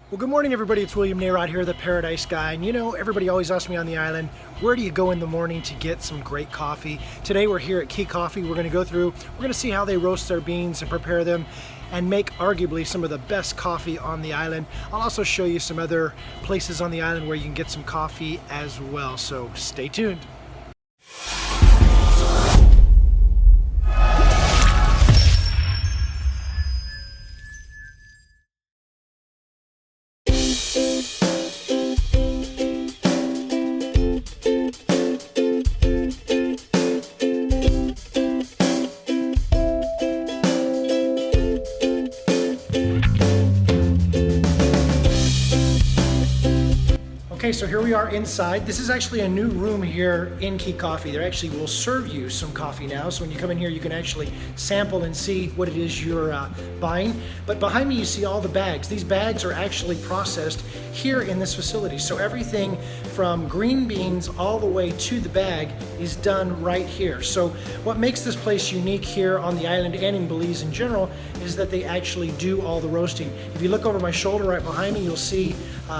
Well, good morning, everybody. It's William Nayrod here, the Paradise Guy. And you know, everybody always asks me on the island, where do you go in the morning to get some great coffee? Today we're here at Caye Coffee. We're going to see how they roast their beans and prepare them and make arguably some of the best coffee on the island. I'll also show you some other places on the island where you can get some coffee as well. So stay tuned. Okay, so here we are inside. This is actually a new room here in Caye Coffee. They actually will serve you some coffee now. So when you come in here, you can actually sample and see what it is you're buying. But behind me, you see all the bags. These bags are actually processed here in this facility. So everything from green beans all the way to the bag is done right here. So what makes this place unique here on the island and in Belize in general is that they actually do all the roasting. If you look over my shoulder right behind me, you'll see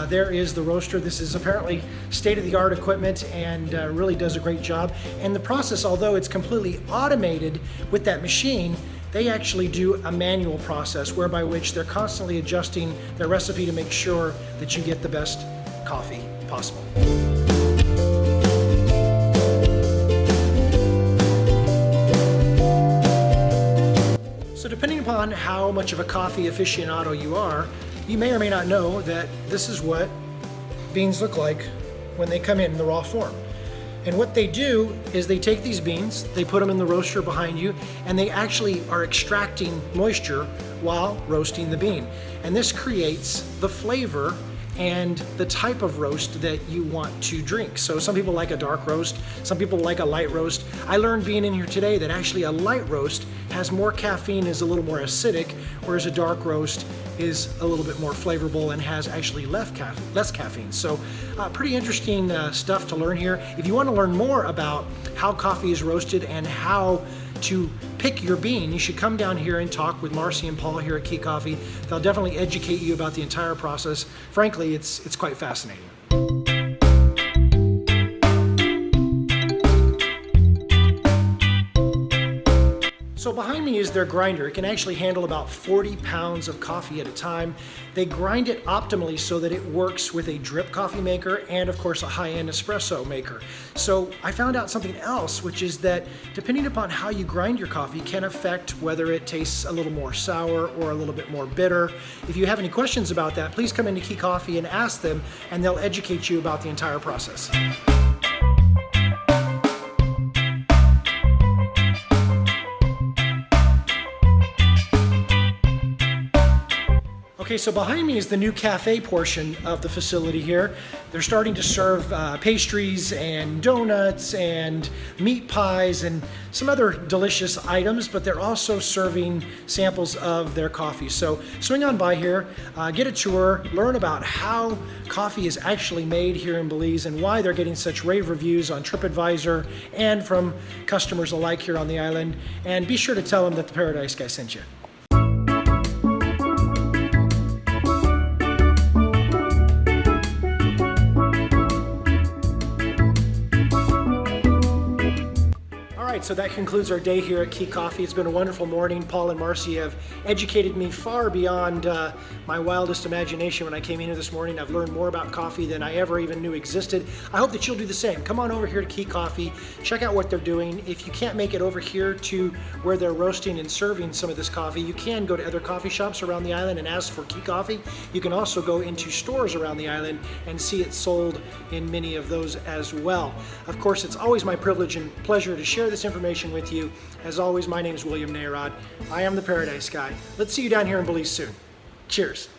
there is the roaster. This is apparently state-of-the-art equipment and really does a great job. And the process, although it's completely automated with that machine, they actually do a manual process whereby which they're constantly adjusting their recipe to make sure that you get the best coffee possible. So depending upon how much of a coffee aficionado you are, you may or may not know that this is what beans look like when they come in the raw form. And what they do is they take these beans, they put them in the roaster behind you, and they actually are extracting moisture while roasting the bean. And this creates the flavor and the type of roast that you want to drink. So some people like a dark roast, some people like a light roast. I learned being in here today that actually a light roast has more caffeine, is a little more acidic, whereas a dark roast is a little bit more flavorful and has actually less caffeine. So pretty interesting stuff to learn here. If you want to learn more about how coffee is roasted and how to pick your bean, you should come down here and talk with Marcy and Paul here at Caye Coffee. They'll definitely educate you about the entire process. Frankly, it's quite fascinating. So behind me is their grinder. It can actually handle about 40 pounds of coffee at a time. They grind it optimally so that it works with a drip coffee maker and of course a high-end espresso maker. So I found out something else, which is that depending upon how you grind your coffee can affect whether it tastes a little more sour or a little bit more bitter. If you have any questions about that, please come into Caye Coffee and ask them, and they'll educate you about the entire process. Okay, so behind me is the new cafe portion of the facility here. They're starting to serve pastries and donuts and meat pies and some other delicious items, but they're also serving samples of their coffee. So swing on by here, get a tour, learn about how coffee is actually made here in Belize and why they're getting such rave reviews on TripAdvisor and from customers alike here on the island. And be sure to tell them that the Paradise Guy sent you. So that concludes our day here at Caye Coffee. It's been a wonderful morning. Paul and Marcy have educated me far beyond my wildest imagination when I came in here this morning. I've learned more about coffee than I ever even knew existed. I hope that you'll do the same. Come on over here to Caye Coffee, check out what they're doing. If you can't make it over here to where they're roasting and serving some of this coffee, you can go to other coffee shops around the island and ask for Caye Coffee. You can also go into stores around the island and see it sold in many of those as well. Of course, it's always my privilege and pleasure to share this information with you. As always, my name is William Nayrod. I am the Paradise Guy. Let's see you down here in Belize soon. Cheers.